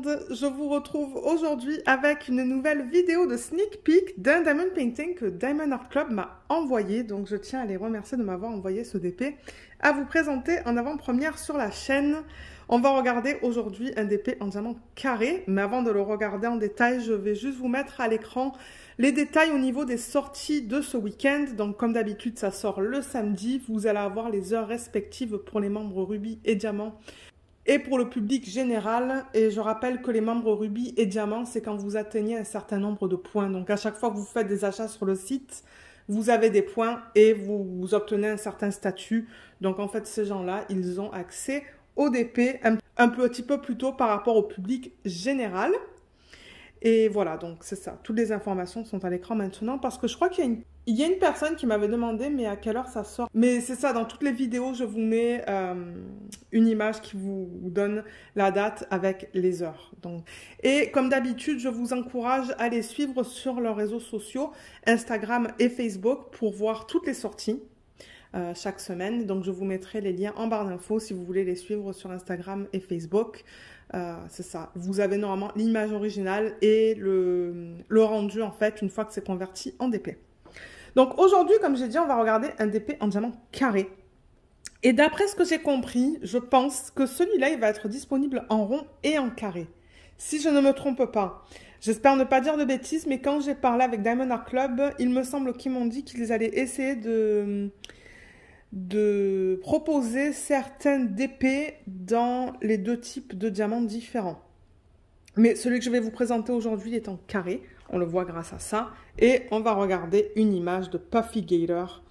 monde, je vous retrouve aujourd'hui avec une nouvelle vidéo de sneak peek d'un diamond painting que Diamond Art Club m'a envoyé. Donc je tiens à les remercier de m'avoir envoyé ce DP à vous présenter en avant-première sur la chaîne. On va regarder aujourd'hui un DP en diamant carré, mais avant de le regarder en détail, je vais juste vous mettre à l'écran les détails au niveau des sorties de ce week-end. Donc comme d'habitude, ça sort le samedi. Vous allez avoir les heures respectives pour les membres rubis et diamants et pour le public général. Et je rappelle que les membres rubis et diamants, c'est quand vous atteignez un certain nombre de points. Donc à chaque fois que vous faites des achats sur le site, vous avez des points et vous obtenez un certain statut. Donc en fait, ces gens-là, ils ont accès au DP un petit peu plus tôt par rapport au public général. Et voilà, donc c'est ça. Toutes les informations sont à l'écran maintenant parce que je crois qu'il y a une personne qui m'avait demandé mais à quelle heure ça sort. Mais c'est ça, dans toutes les vidéos, je vous mets une image qui vous donne la date avec les heures. Donc. Et comme d'habitude, je vous encourage à les suivre sur leurs réseaux sociaux, Instagram et Facebook, pour voir toutes les sorties chaque semaine. Donc je vous mettrai les liens en barre d'infos si vous voulez les suivre sur Instagram et Facebook. C'est ça. Vous avez normalement l'image originale et le rendu en fait une fois que c'est converti en DP. Donc aujourd'hui, comme j'ai dit, on va regarder un DP en diamant carré. Et d'après ce que j'ai compris, je pense que celui-là, il va être disponible en rond et en carré. Si je ne me trompe pas. J'espère ne pas dire de bêtises, mais quand j'ai parlé avec Diamond Art Club, il me semble qu'ils m'ont dit qu'ils allaient essayer de proposer certains DP dans les deux types de diamants différents. Mais celui que je vais vous présenter aujourd'hui est en carré, on le voit grâce à ça, et on va regarder une image de Puffy Gator.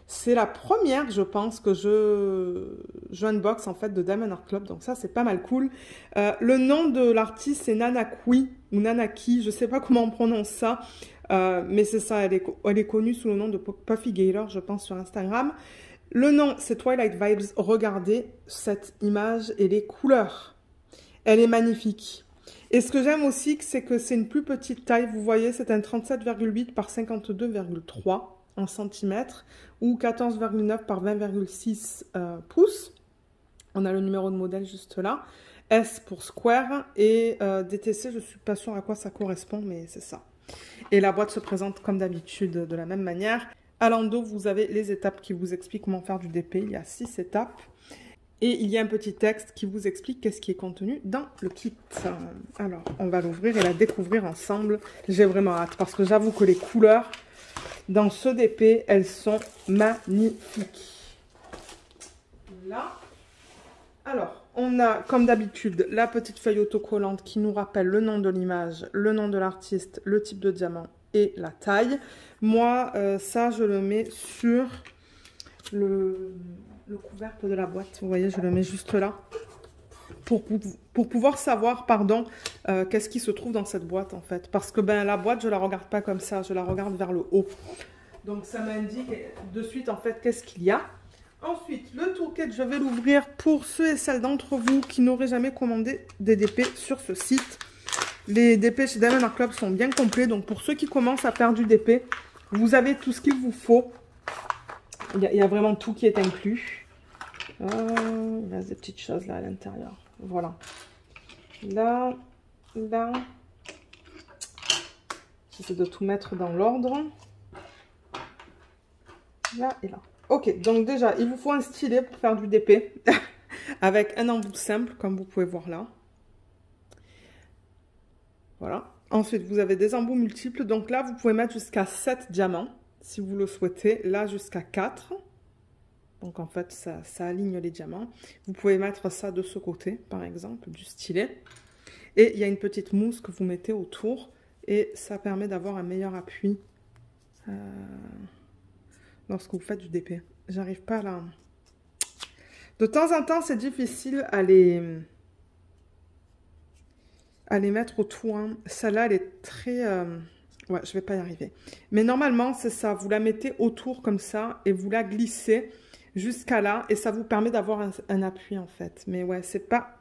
C'est la première, je pense, que je unbox en fait de Diamond Art Club, donc ça c'est pas mal cool. Le nom de l'artiste c'est Nanakui, ou Nanaki, je sais pas comment on prononce ça, mais c'est ça, elle est connue sous le nom de Puffy Gator, je pense, sur Instagram. Le nom, c'est Twilight Vibes. Regardez cette image et les couleurs. Elle est magnifique. Et ce que j'aime aussi, c'est que c'est une plus petite taille. Vous voyez, c'est un 37,8 par 52,3 en centimètres ou 14,9 par 20,6 pouces. On a le numéro de modèle juste là. S pour square et DTC, je ne suis pas sûre à quoi ça correspond, mais c'est ça. Et la boîte se présente comme d'habitude de la même manière. À l'endos, vous avez les étapes qui vous expliquent comment faire du DP. Il y a 6 étapes. Et il y a un petit texte qui vous explique qu'est-ce qui est contenu dans le kit. Alors, on va l'ouvrir et la découvrir ensemble. J'ai vraiment hâte parce que j'avoue que les couleurs dans ce DP, elles sont magnifiques. Là. Alors, on a, comme d'habitude, la petite feuille autocollante qui nous rappelle le nom de l'image, le nom de l'artiste, le type de diamant et la taille. Moi, ça, je le mets sur le couvercle de la boîte. Vous voyez, je le mets juste là pour pouvoir savoir, pardon, qu'est-ce qui se trouve dans cette boîte, en fait. Parce que ben, la boîte, je ne la regarde pas comme ça, je la regarde vers le haut. Donc, ça m'indique de suite, en fait, qu'est-ce qu'il y a. Ensuite, le toolkit, je vais l'ouvrir pour ceux et celles d'entre vous qui n'auraient jamais commandé des DP sur ce site. Les DP chez Diamond Art Club sont bien complets. Donc, pour ceux qui commencent à faire du DP, vous avez tout ce qu'il vous faut. Il y a vraiment tout qui est inclus. Il reste des petites choses là à l'intérieur. Voilà. Là. J'essaie de tout mettre dans l'ordre. Là et là. Ok, donc déjà, il vous faut un stylet pour faire du DP. Avec un embout simple, comme vous pouvez voir là. Voilà. Ensuite, vous avez des embouts multiples. Donc là, vous pouvez mettre jusqu'à 7 diamants, si vous le souhaitez. Là, jusqu'à 4. Donc en fait, ça aligne les diamants. Vous pouvez mettre ça de ce côté, par exemple, du stylet. Et il y a une petite mousse que vous mettez autour. Et ça permet d'avoir un meilleur appui lorsque vous faites du DP. J'arrive pas là. De temps en temps, c'est difficile à les mettre autour. Hein. Celle-là, elle est très... Ouais, je vais pas y arriver. Mais normalement, c'est ça. Vous la mettez autour comme ça et vous la glissez jusqu'à là. Et ça vous permet d'avoir un appui, en fait. Mais ouais, c'est pas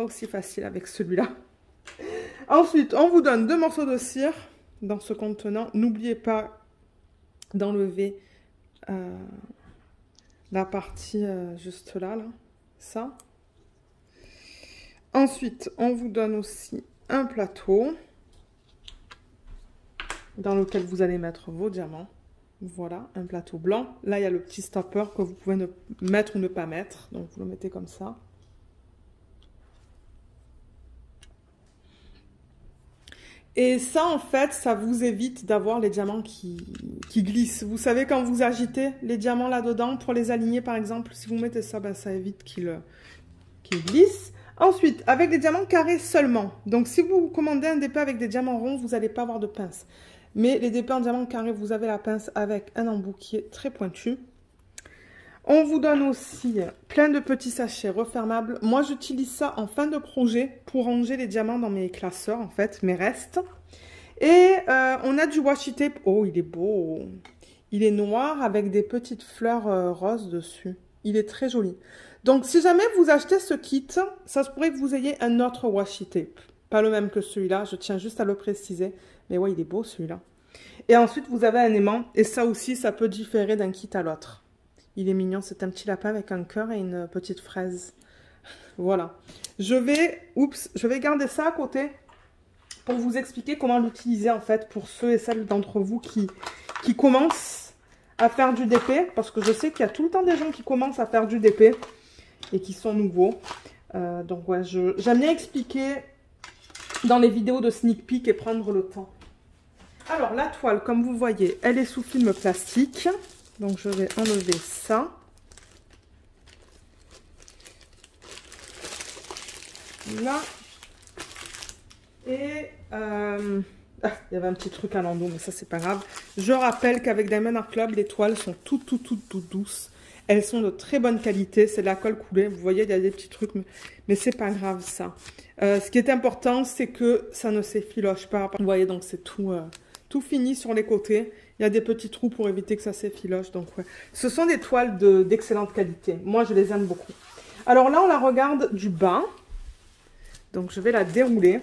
aussi facile avec celui-là. Ensuite, on vous donne 2 morceaux de cire dans ce contenant. N'oubliez pas d'enlever la partie juste là, ça. Ensuite, on vous donne aussi un plateau dans lequel vous allez mettre vos diamants. Voilà, un plateau blanc. Là, il y a le petit stopper que vous pouvez mettre ou ne pas mettre. Donc, vous le mettez comme ça. Et ça, en fait, ça vous évite d'avoir les diamants qui glissent. Vous savez, quand vous agitez les diamants là-dedans, pour les aligner, par exemple, si vous mettez ça, ben, ça évite qu'ils glissent. Ensuite, avec des diamants carrés seulement. Donc, si vous commandez un DP avec des diamants ronds, vous n'allez pas avoir de pince. Mais les DP en diamant carré, vous avez la pince avec un embout qui est très pointu. On vous donne aussi plein de petits sachets refermables. Moi, j'utilise ça en fin de projet pour ranger les diamants dans mes classeurs, en fait, mes restes. Et on a du washi tape. Oh, il est beau. Il est noir avec des petites fleurs roses dessus. Il est très joli. Donc, si jamais vous achetez ce kit, ça se pourrait que vous ayez un autre washi tape. Pas le même que celui-là, je tiens juste à le préciser. Mais ouais, il est beau celui-là. Et ensuite, vous avez un aimant. Et ça aussi, ça peut différer d'un kit à l'autre. Il est mignon, c'est un petit lapin avec un cœur et une petite fraise. Voilà. Je vais garder ça à côté pour vous expliquer comment l'utiliser en fait pour ceux et celles d'entre vous qui commencent à faire du DP. Parce que je sais qu'il y a tout le temps des gens qui commencent à faire du DP et qui sont nouveaux. Donc ouais, j'aime bien expliquer dans les vidéos de sneak peek et prendre le temps. Alors la toile, comme vous voyez, elle est sous film plastique. Donc, je vais enlever ça. Là. Et il y avait un petit truc à l'endos, mais ça, c'est pas grave. Je rappelle qu'avec Diamond Art Club, les toiles sont toutes douces. Elles sont de très bonne qualité. C'est de la colle coulée. Vous voyez, il y a des petits trucs, mais c'est pas grave, ça. Ce qui est important, c'est que ça ne s'effiloche pas. Vous voyez, donc c'est tout fini sur les côtés. Il y a des petits trous pour éviter que ça s'effiloche. Donc, ouais. Ce sont des toiles d'excellente qualité. Moi, je les aime beaucoup. Alors là, on la regarde du bas. Donc, je vais la dérouler.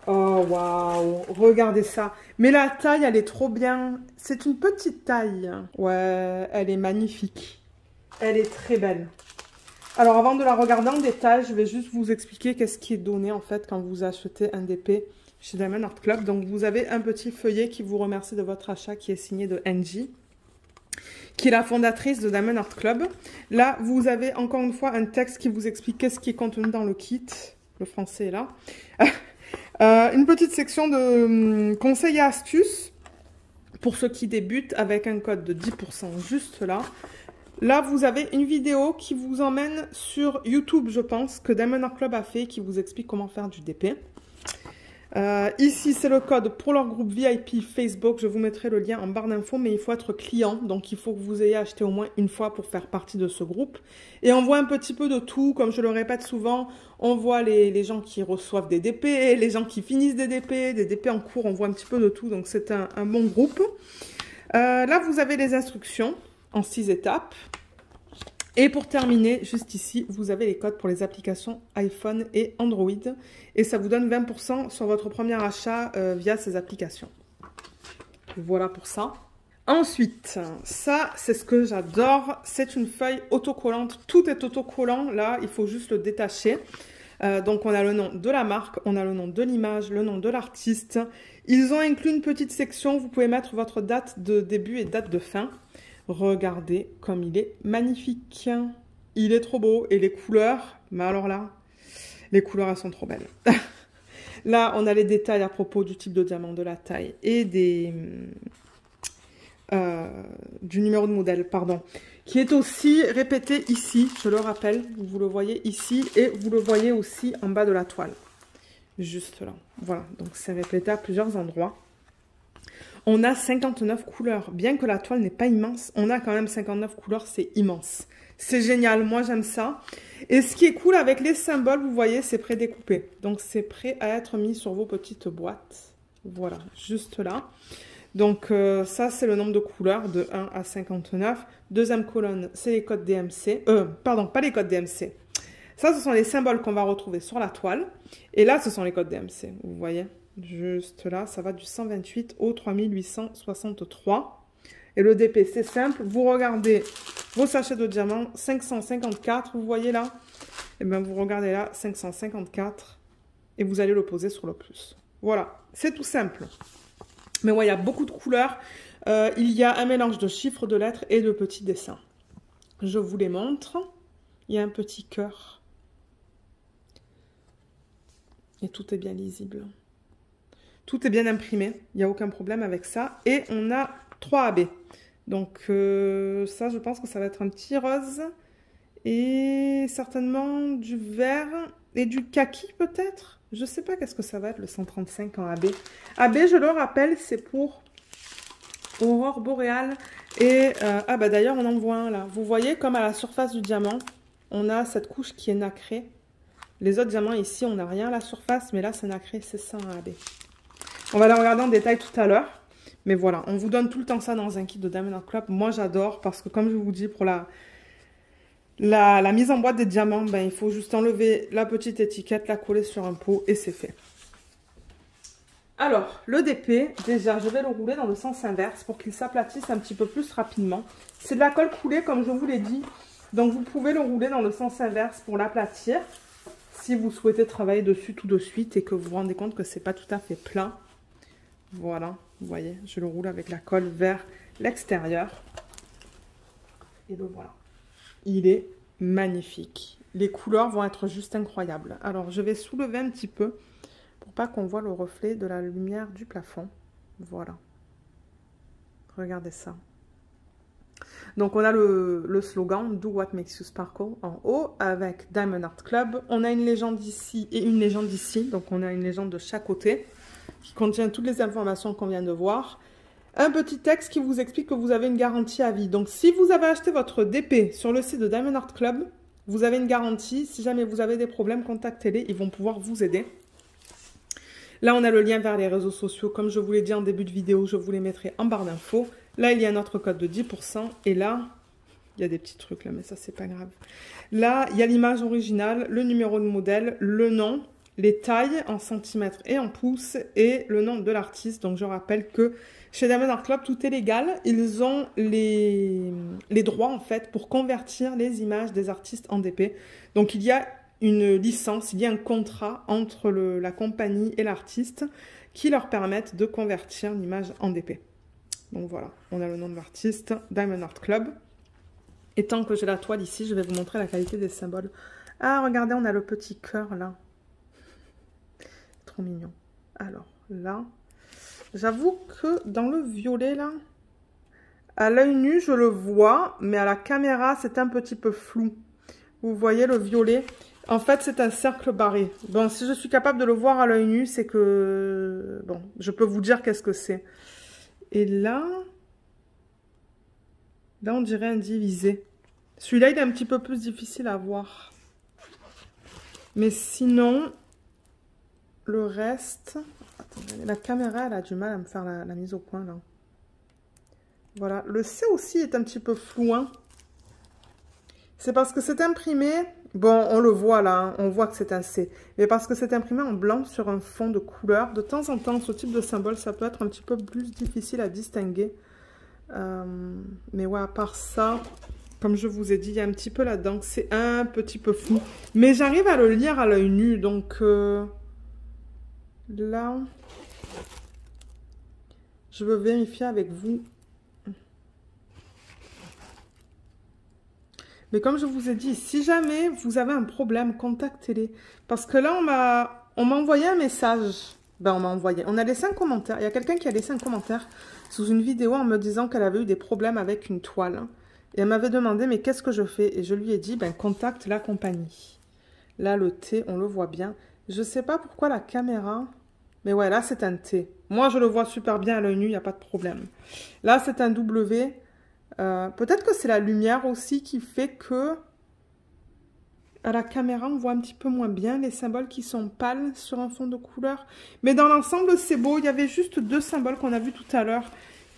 Oh, waouh! Regardez ça. Mais la taille, elle est trop bien. C'est une petite taille. Ouais, elle est magnifique. Elle est très belle. Alors, avant de la regarder en détail, je vais juste vous expliquer qu'est-ce qui est donné, en fait, quand vous achetez un DP chez Diamond Art Club. Donc, vous avez un petit feuillet qui vous remercie de votre achat, qui est signé de Angie, qui est la fondatrice de Diamond Art Club. Là, vous avez encore une fois un texte qui vous explique qu'est-ce qui est contenu dans le kit. Le français est là. Une petite section de conseils et astuces pour ceux qui débutent avec un code de 10% juste là. Là, vous avez une vidéo qui vous emmène sur YouTube, je pense, que Diamond Art Club a fait, qui vous explique comment faire du DP. Ici, c'est le code pour leur groupe VIP Facebook. Je vous mettrai le lien en barre d'infos, mais il faut être client. Donc, il faut que vous ayez acheté au moins une fois pour faire partie de ce groupe. Et on voit un petit peu de tout. Comme je le répète souvent, on voit les gens qui reçoivent des DP, les gens qui finissent des DP en cours. On voit un petit peu de tout. Donc, c'est un bon groupe. Là, vous avez les instructions en 6 étapes. Et pour terminer, juste ici, vous avez les codes pour les applications iPhone et Android. Et ça vous donne 20% sur votre premier achat via ces applications. Voilà pour ça. Ensuite, ça, c'est ce que j'adore. C'est une feuille autocollante. Tout est autocollant. Là, il faut juste le détacher. Donc, on a le nom de la marque, on a le nom de l'image, le nom de l'artiste. Ils ont inclus une petite section. Vous pouvez mettre votre date de début et date de fin. Regardez comme il est magnifique. Il est trop beau. Et les couleurs, mais alors là, les couleurs, elles sont trop belles. Là, on a les détails à propos du type de diamant, de la taille et du numéro de modèle, pardon, qui est aussi répété ici, je le rappelle. Vous le voyez ici et vous le voyez aussi en bas de la toile. Juste là. Voilà, donc c'est répété à plusieurs endroits. On a 59 couleurs. Bien que la toile n'est pas immense, on a quand même 59 couleurs, c'est immense. C'est génial, moi j'aime ça. Et ce qui est cool avec les symboles, vous voyez, c'est prédécoupé. Donc c'est prêt à être mis sur vos petites boîtes. Voilà, juste là. Donc ça, c'est le nombre de couleurs de 1 à 59. Deuxième colonne, c'est les codes DMC. Pardon, pas les codes DMC. Ça, ce sont les symboles qu'on va retrouver sur la toile. Et là, ce sont les codes DMC, vous voyez. Juste là, ça va du 128 au 3863. Et le DP, c'est simple. Vous regardez vos sachets de diamants, 554. Vous voyez là, et bien vous regardez là, 554, et vous allez le poser sur le plus. Voilà, c'est tout simple. Mais ouais, il y a beaucoup de couleurs. Il y a un mélange de chiffres, de lettres et de petits dessins. Je vous les montre. Il y a un petit cœur. Et tout est bien lisible. Tout est bien imprimé. Il n'y a aucun problème avec ça. Et on a 3 AB. Donc ça, je pense que ça va être un petit rose. Et certainement du vert et du kaki peut-être. Je ne sais pas qu'est-ce que ça va être le 135 en AB. AB, je le rappelle, c'est pour Aurore boréale. Et ah bah d'ailleurs, on en voit un là. Vous voyez comme à la surface du diamant, on a cette couche qui est nacrée. Les autres diamants ici, on n'a rien à la surface, mais là c'est nacré, c'est ça en AB. On va la regarder en détail tout à l'heure. Mais voilà, on vous donne tout le temps ça dans un kit de Diamond Art Club. Moi j'adore parce que comme je vous dis, pour la mise en boîte des diamants, ben, il faut juste enlever la petite étiquette, la coller sur un pot et c'est fait. Alors, le DP, déjà, je vais le rouler dans le sens inverse pour qu'il s'aplatisse un petit peu plus rapidement. C'est de la colle coulée, comme je vous l'ai dit. Donc, vous pouvez le rouler dans le sens inverse pour l'aplatir. Si vous souhaitez travailler dessus tout de suite et que vous vous rendez compte que c'est pas tout à fait plat. Voilà, vous voyez, je le roule avec la colle vers l'extérieur. Et le voilà. Il est magnifique. Les couleurs vont être juste incroyables. Alors, je vais soulever un petit peu pour pas qu'on voit le reflet de la lumière du plafond. Voilà. Regardez ça. Donc, on a le slogan « Do what makes you sparkle » en haut avec Diamond Art Club. On a une légende ici et une légende ici. Donc, on a une légende de chaque côté qui contient toutes les informations qu'on vient de voir. Un petit texte qui vous explique que vous avez une garantie à vie. Donc, si vous avez acheté votre DP sur le site de Diamond Art Club, vous avez une garantie. Si jamais vous avez des problèmes, contactez-les. Ils vont pouvoir vous aider. Là, on a le lien vers les réseaux sociaux. Comme je vous l'ai dit en début de vidéo, je vous les mettrai en barre d'infos. Là, il y a notre code de 10%. Et là, il y a des petits trucs là, mais ça, c'est pas grave. Là, il y a l'image originale, le numéro de modèle, le nom, les tailles en centimètres et en pouces et le nom de l'artiste. Donc, je rappelle que chez Diamond Art Club, tout est légal. Ils ont les droits, en fait, pour convertir les images des artistes en DP. Donc, il y a une licence, il y a un contrat entre la compagnie et l'artiste qui leur permettent de convertir l'image en DP. Donc, voilà, on a le nom de l'artiste, Diamond Art Club. Et tant que j'ai la toile ici, je vais vous montrer la qualité des symboles. Ah, regardez, on a le petit cœur, là. Trop mignon. Alors, là... J'avoue que dans le violet, là, à l'œil nu, je le vois, mais à la caméra, c'est un petit peu flou. Vous voyez le violet? En fait, c'est un cercle barré. Bon, si je suis capable de le voir à l'œil nu, c'est que... Bon, je peux vous dire qu'est-ce que c'est. Et là... Là, on dirait un divisé. Celui-là, il est un petit peu plus difficile à voir. Mais sinon, le reste... La caméra, elle a du mal à me faire la mise au point, là. Voilà. Le C aussi est un petit peu flou, hein. C'est parce que c'est imprimé... Bon, on le voit, là. Hein, on voit que c'est un C. Mais parce que c'est imprimé en blanc sur un fond de couleur. De temps en temps, ce type de symbole, ça peut être un petit peu plus difficile à distinguer. Mais ouais, à part ça... Comme je vous ai dit, il y a un petit peu là-dedans. C'est un petit peu flou. Mais j'arrive à le lire à l'œil nu, donc... Là, je veux vérifier avec vous. Mais comme je vous ai dit, si jamais vous avez un problème, contactez-les. Parce que là, on m'a envoyé un message. Ben, on a laissé un commentaire. Il y a quelqu'un qui a laissé un commentaire sous une vidéo en me disant qu'elle avait eu des problèmes avec une toile. Et elle m'avait demandé, mais qu'est-ce que je fais? Et je lui ai dit, ben, contacte la compagnie. Là, le T, on le voit bien. Je ne sais pas pourquoi la caméra... Mais ouais, là, c'est un T. Moi, je le vois super bien à l'œil nu, il n'y a pas de problème. Là, c'est un W. Peut-être que c'est la lumière aussi qui fait que... À la caméra, on voit un petit peu moins bien les symboles qui sont pâles sur un fond de couleur. Mais dans l'ensemble, c'est beau. Il y avait juste 2 symboles qu'on a vus tout à l'heure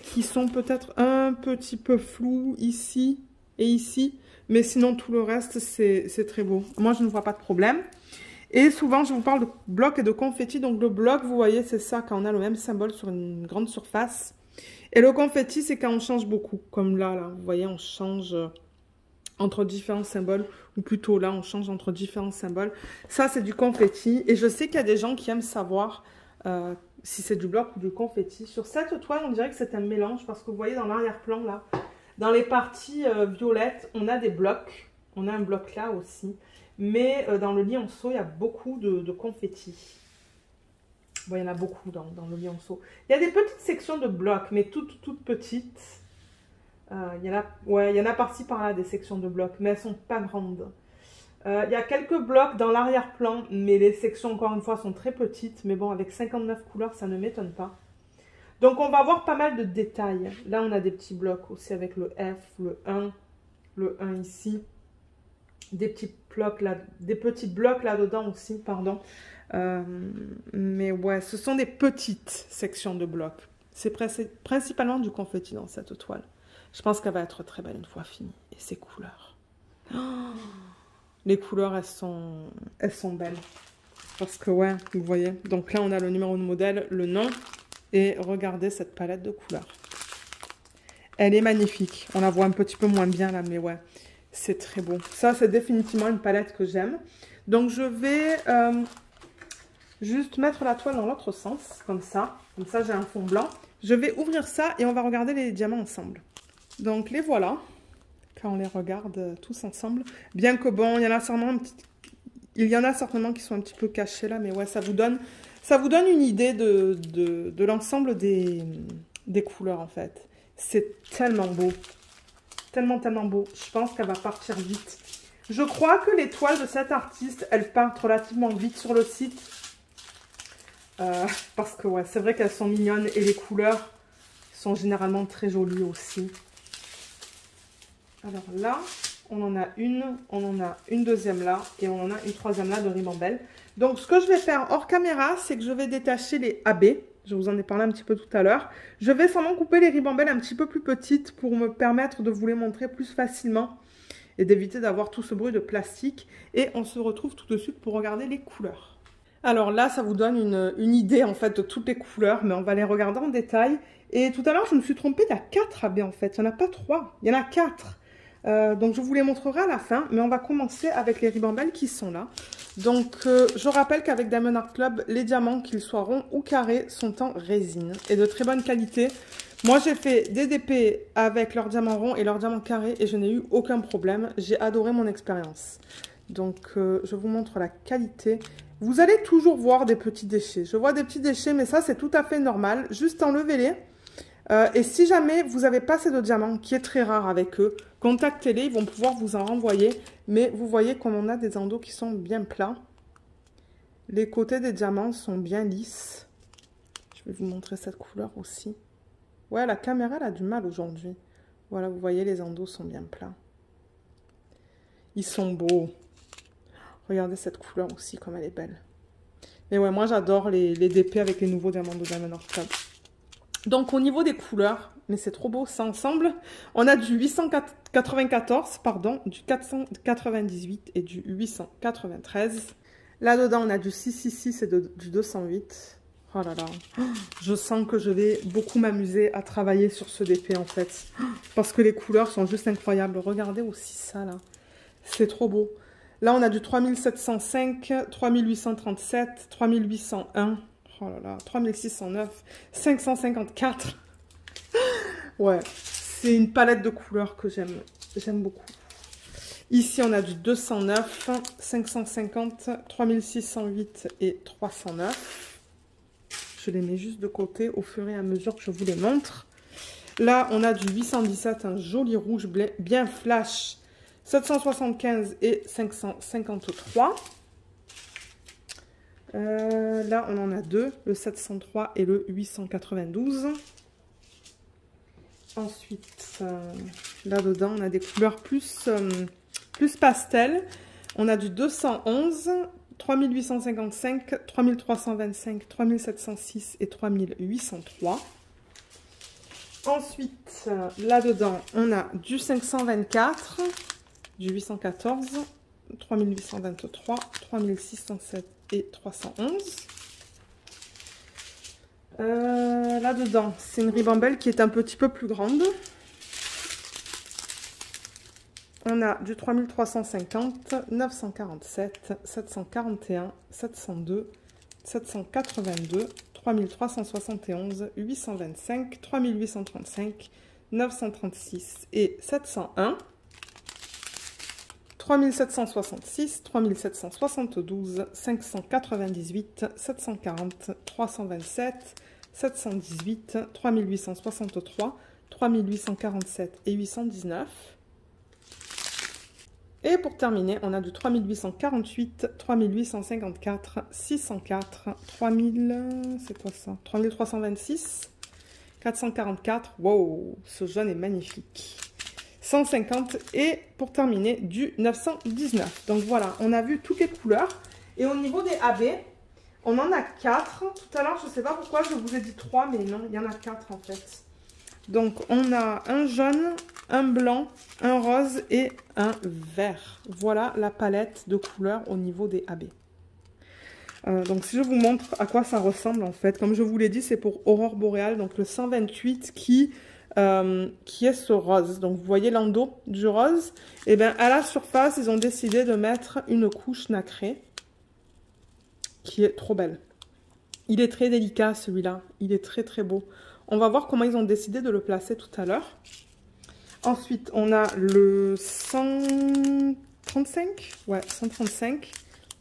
qui sont peut-être un petit peu flous ici et ici. Mais sinon, tout le reste, c'est très beau. Moi, je ne vois pas de problème. Et souvent, je vous parle de blocs et de confettis. Donc, le bloc, vous voyez, c'est ça, quand on a le même symbole sur une grande surface. Et le confetti, c'est quand on change beaucoup. Comme là, vous voyez, on change entre différents symboles, ou plutôt là, on change entre différents symboles. Ça, c'est du confetti. Et je sais qu'il y a des gens qui aiment savoir si c'est du bloc ou du confetti. Sur cette toile, on dirait que c'est un mélange, parce que vous voyez dans l'arrière-plan, là, dans les parties violettes, on a des blocs. On a un bloc là aussi. Mais dans le lienceau, il y a beaucoup de confetti. Bon, il y en a beaucoup dans le lienceau. Il y a des petites sections de blocs, mais toutes petites. Il y en a par-ci par-là des sections de blocs, mais elles ne sont pas grandes. Il y a quelques blocs dans l'arrière-plan, mais les sections, encore une fois, sont très petites. Mais bon, avec 59 couleurs, ça ne m'étonne pas. Donc, on va avoir pas mal de détails. Là, on a des petits blocs aussi avec le F, le 1 ici. Des petits blocs là-dedans aussi, pardon. Mais ouais, ce sont des petites sections de blocs. C'est principalement du confetti dans cette toile. Je pense qu'elle va être très belle une fois finie. Et ces couleurs. Oh, les couleurs, elles sont belles. Parce que ouais, vous voyez. Donc là, on a le numéro de modèle, le nom. Et regardez cette palette de couleurs. Elle est magnifique. On la voit un petit peu moins bien là, mais ouais. C'est très beau. Ça, c'est définitivement une palette que j'aime. Donc, je vais juste mettre la toile dans l'autre sens, comme ça. Comme ça, j'ai un fond blanc. Je vais ouvrir ça et on va regarder les diamants ensemble. Donc, les voilà. Quand on les regarde tous ensemble. Bien que bon, il y en a certainement qui sont un petit peu cachés là. Mais ouais, ça vous donne une idée de l'ensemble des couleurs, en fait. C'est tellement beau. Tellement beau. Je pense qu'elle va partir vite. Je crois que les toiles de cette artiste, elles partent relativement vite sur le site. Parce que ouais, c'est vrai qu'elles sont mignonnes et les couleurs sont généralement très jolies aussi. Alors là, on en a une deuxième là et on en a une troisième là de ribambelle. Donc ce que je vais faire hors caméra, c'est que je vais détacher les AB. Je vous en ai parlé un petit peu tout à l'heure. Je vais seulement couper les ribambelles un petit peu plus petites pour me permettre de vous les montrer plus facilement et d'éviter d'avoir tout ce bruit de plastique. Et on se retrouve tout de suite pour regarder les couleurs. Alors là, ça vous donne une idée en fait de toutes les couleurs, mais on va les regarder en détail. Et tout à l'heure, je me suis trompée, il y a 4 AB en fait. Il n'y en a pas 3, il y en a 4. Donc je vous les montrerai à la fin, mais on va commencer avec les ribambelles qui sont là. Donc je rappelle qu'avec Diamond Art Club, les diamants, qu'ils soient ronds ou carrés, sont en résine et de très bonne qualité. Moi j'ai fait des DP avec leurs diamants ronds et leurs diamants carrés et je n'ai eu aucun problème. J'ai adoré mon expérience. Donc je vous montre la qualité. Vous allez toujours voir des petits déchets. Je vois des petits déchets, mais ça c'est tout à fait normal. Juste enlevez-les. Et si jamais vous n'avez pas assez de diamants, qui est très rare avec eux, contactez-les, ils vont pouvoir vous en renvoyer. Mais vous voyez comme on a des endos qui sont bien plats. Les côtés des diamants sont bien lisses. Je vais vous montrer cette couleur aussi. Ouais, la caméra elle a du mal aujourd'hui. Voilà, vous voyez, les endos sont bien plats. Ils sont beaux. Regardez cette couleur aussi, comme elle est belle. Mais ouais, moi j'adore les DP avec les nouveaux diamants de Diamond Art Club. Donc au niveau des couleurs, mais c'est trop beau ça ensemble, on a du 894, pardon, du 498 et du 893. Là-dedans, on a du 666 et du 208. Oh là là, je sens que je vais beaucoup m'amuser à travailler sur ce DP en fait. Parce que les couleurs sont juste incroyables. Regardez aussi ça là, c'est trop beau. Là, on a du 3705, 3837, 3801. Oh là là, 3609, 554. Ouais, c'est une palette de couleurs que j'aime beaucoup. Ici, on a du 209, 550, 3608 et 309. Je les mets juste de côté au fur et à mesure que je vous les montre. Là, on a du 817, un joli rouge bien flash, 775 et 553. Là, on en a deux, le 703 et le 892. Ensuite, là-dedans, on a des couleurs plus pastel. On a du 211, 3855, 3325, 3706 et 3803. Ensuite, là-dedans, on a du 524, du 814, 3823, 3607 et 311. Là-dedans, c'est une ribambelle qui est un petit peu plus grande. on a du 3350, 947, 741, 702, 782, 3371, 825, 3835, 936 et 701, 3766, 3772, 598, 740, 327, 718, 3863, 3847 et 819. Et pour terminer, on a du 3848, 3854, 604, 3000, c'est quoi ça? 3326, 444, wow, ce jaune est magnifique. 150 et pour terminer du 919. Donc voilà, on a vu toutes les couleurs. Et au niveau des AB, on en a 4. Tout à l'heure, je ne sais pas pourquoi je vous ai dit 3, mais non, il y en a 4 en fait. Donc on a un jaune, un blanc, un rose et un vert. Voilà la palette de couleurs au niveau des AB. Donc si je vous montre à quoi ça ressemble en fait, comme je vous l'ai dit, c'est pour Aurore Boréale, donc le 128 qui est ce rose. Donc vous voyez l'endos du rose. Et bien à la surface, ils ont décidé de mettre une couche nacrée qui est trop belle. Il est très délicat celui-là, il est très très beau. On va voir comment ils ont décidé de le placer tout à l'heure. Ensuite, on a le 135. Ouais, 135.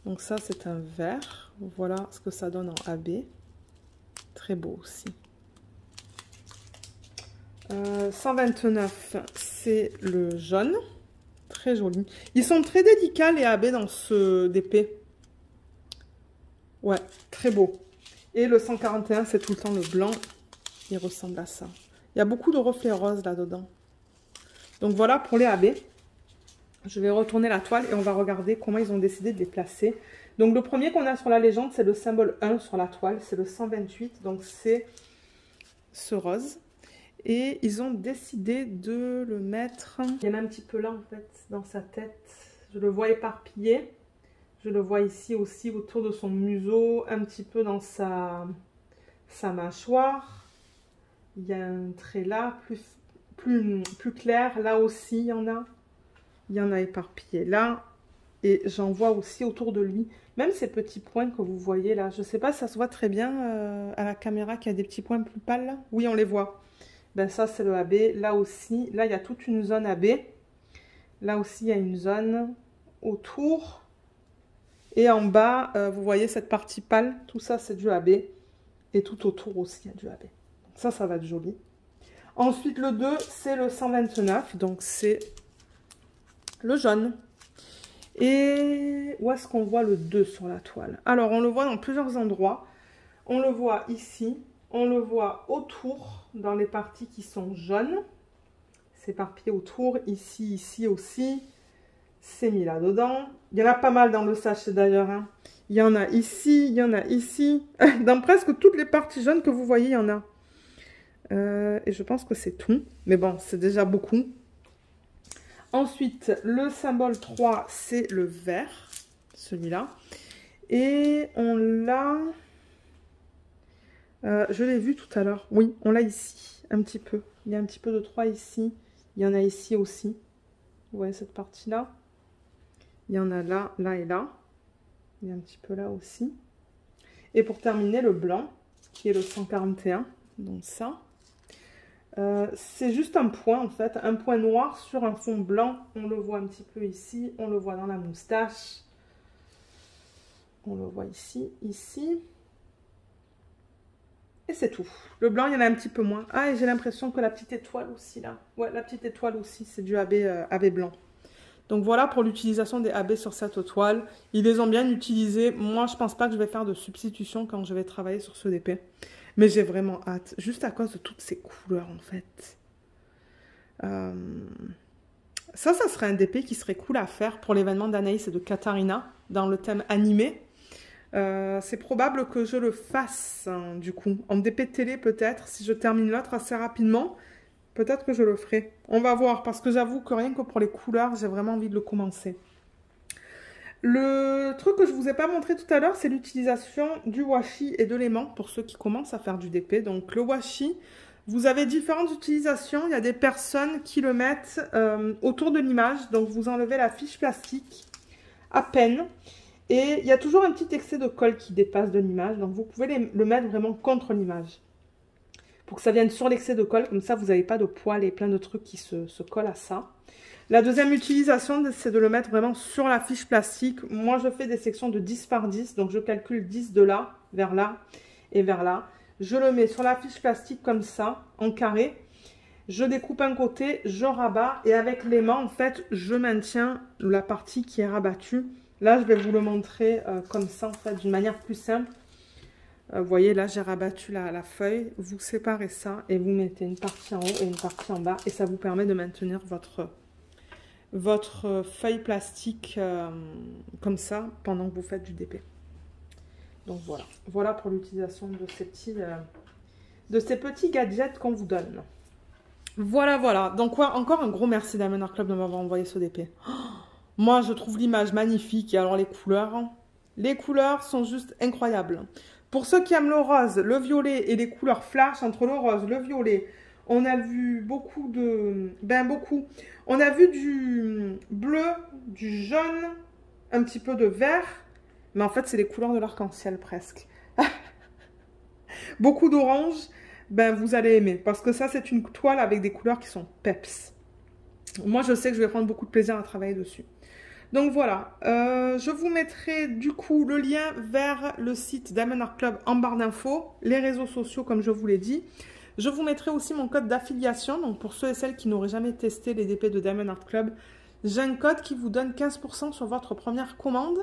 Donc ça, c'est un vert. Voilà ce que ça donne en AB. Très beau aussi. 129, c'est le jaune. Très joli. Ils sont très délicats, les AB, dans ce DP. Ouais, très beau. Et le 141, c'est tout le temps le blanc. Il ressemble à ça. Il y a beaucoup de reflets roses là-dedans. Donc voilà pour les AB. Je vais retourner la toile et on va regarder comment ils ont décidé de les placer. Donc le premier qu'on a sur la légende, c'est le symbole 1 sur la toile. C'est le 128, donc c'est ce rose. Et ils ont décidé de le mettre... Il y en a un petit peu là en fait, dans sa tête. Je le vois éparpillé. Je le vois ici aussi autour de son museau, un petit peu dans sa mâchoire. Il y a un trait là, plus clair. Là aussi, il y en a. Il y en a éparpillé là. Et j'en vois aussi autour de lui. Même ces petits points que vous voyez là. Je ne sais pas si ça se voit très bien à la caméra qu'il y a des petits points plus pâles là. Oui, on les voit. Ben ça, c'est le AB. Là aussi, là, il y a toute une zone AB. Là aussi, il y a une zone autour. Et en bas, vous voyez cette partie pâle. Tout ça, c'est du AB. Et tout autour aussi, il y a du AB. Ça, ça va être joli. Ensuite, le 2, c'est le 129. Donc, c'est le jaune. Et où est-ce qu'on voit le 2 sur la toile? Alors, on le voit dans plusieurs endroits. On le voit ici. On le voit autour, dans les parties qui sont jaunes. C'est éparpillé autour. Ici, ici aussi. C'est mis là-dedans. Il y en a pas mal dans le sachet d'ailleurs. Hein. Il y en a ici, il y en a ici. Dans presque toutes les parties jaunes que vous voyez, il y en a. Et je pense que c'est tout. Mais bon, c'est déjà beaucoup. Ensuite, le symbole 3, c'est le vert. Celui-là. Et on l'a... je l'ai vu tout à l'heure. Oui, on l'a ici. Un petit peu. Il y a un petit peu de 3 ici. Il y en a ici aussi. Vous voyez cette partie-là. Il y en a là, là et là. Il y a un petit peu là aussi. Et pour terminer, le blanc, qui est le 141. Donc ça. C'est juste un point en fait. Un point noir sur un fond blanc. On le voit un petit peu ici. On le voit dans la moustache. On le voit ici, ici. Et c'est tout. Le blanc, il y en a un petit peu moins. Ah, et j'ai l'impression que la petite étoile aussi là. Ouais, la petite étoile aussi, c'est du AB blanc. Donc voilà pour l'utilisation des AB sur cette toile. Ils les ont bien utilisés. Moi, je pense pas que je vais faire de substitution quand je vais travailler sur ce DP. Mais j'ai vraiment hâte. Juste à cause de toutes ces couleurs, en fait. Ça serait un DP qui serait cool à faire pour l'événement d'Anaïs et de Katharina dans le thème animé. C'est probable que je le fasse, hein, du coup. En DP télé, peut-être. Si je termine l'autre assez rapidement. Peut-être que je le ferai. On va voir, parce que j'avoue que rien que pour les couleurs, j'ai vraiment envie de le commencer. Le truc que je ne vous ai pas montré tout à l'heure, c'est l'utilisation du washi et de l'aimant pour ceux qui commencent à faire du DP. Donc le washi, Vous avez différentes utilisations. Il y a des personnes qui le mettent autour de l'image. Donc, vous enlevez la fiche plastique à peine. Et il y a toujours un petit excès de colle qui dépasse de l'image. Donc, vous pouvez le mettre vraiment contre l'image. Pour que ça vienne sur l'excès de colle. Comme ça, vous n'avez pas de poils et plein de trucs qui se collent à ça. La deuxième utilisation, c'est de le mettre vraiment sur la fiche plastique. Moi, je fais des sections de 10 par 10. Donc, je calcule 10 de là, vers là et vers là. Je le mets sur la fiche plastique comme ça, en carré. Je découpe un côté, je rabats. Et avec les mains, en fait, je maintiens la partie qui est rabattue. Là, je vais vous le montrer comme ça, en fait, d'une manière plus simple. Vous voyez, là, j'ai rabattu la feuille. Vous séparez ça et vous mettez une partie en haut et une partie en bas. Et ça vous permet de maintenir votre feuille plastique comme ça pendant que vous faites du DP. Donc voilà, voilà pour l'utilisation de ces petits gadgets qu'on vous donne. Voilà, voilà. Donc ouais, encore un gros merci Diamond Art Club de m'avoir envoyé ce DP. Oh, moi, je trouve l'image magnifique. Et alors les couleurs sont juste incroyables. Pour ceux qui aiment le rose, le violet et les couleurs flash, entre le rose, le violet, on a vu beaucoup de... beaucoup. On a vu du bleu, du jaune, un petit peu de vert. Mais en fait, c'est les couleurs de l'arc-en-ciel presque. Beaucoup d'orange, vous allez aimer. Parce que ça, c'est une toile avec des couleurs qui sont peps. Moi, je sais que je vais prendre beaucoup de plaisir à travailler dessus. Donc voilà, je vous mettrai du coup le lien vers le site Diamond Art Club en barre d'infos, les réseaux sociaux comme je vous l'ai dit. Je vous mettrai aussi mon code d'affiliation. Donc pour ceux et celles qui n'auraient jamais testé les DP de Diamond Art Club, j'ai un code qui vous donne 15% sur votre première commande.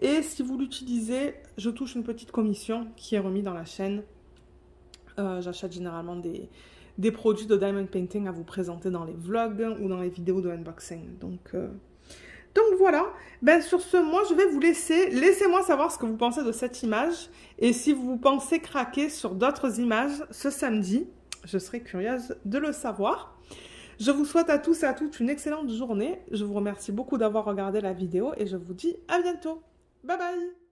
Et si vous l'utilisez, je touche une petite commission qui est remise dans la chaîne. J'achète généralement des produits de Diamond Painting à vous présenter dans les vlogs ou dans les vidéos de unboxing. Donc voilà. Sur ce, moi je vais vous laisser. Laissez-moi savoir ce que vous pensez de cette image. Et si vous pensez craquer sur d'autres images ce samedi, je serai curieuse de le savoir. Je vous souhaite à tous et à toutes une excellente journée. Je vous remercie beaucoup d'avoir regardé la vidéo et je vous dis à bientôt. Bye bye!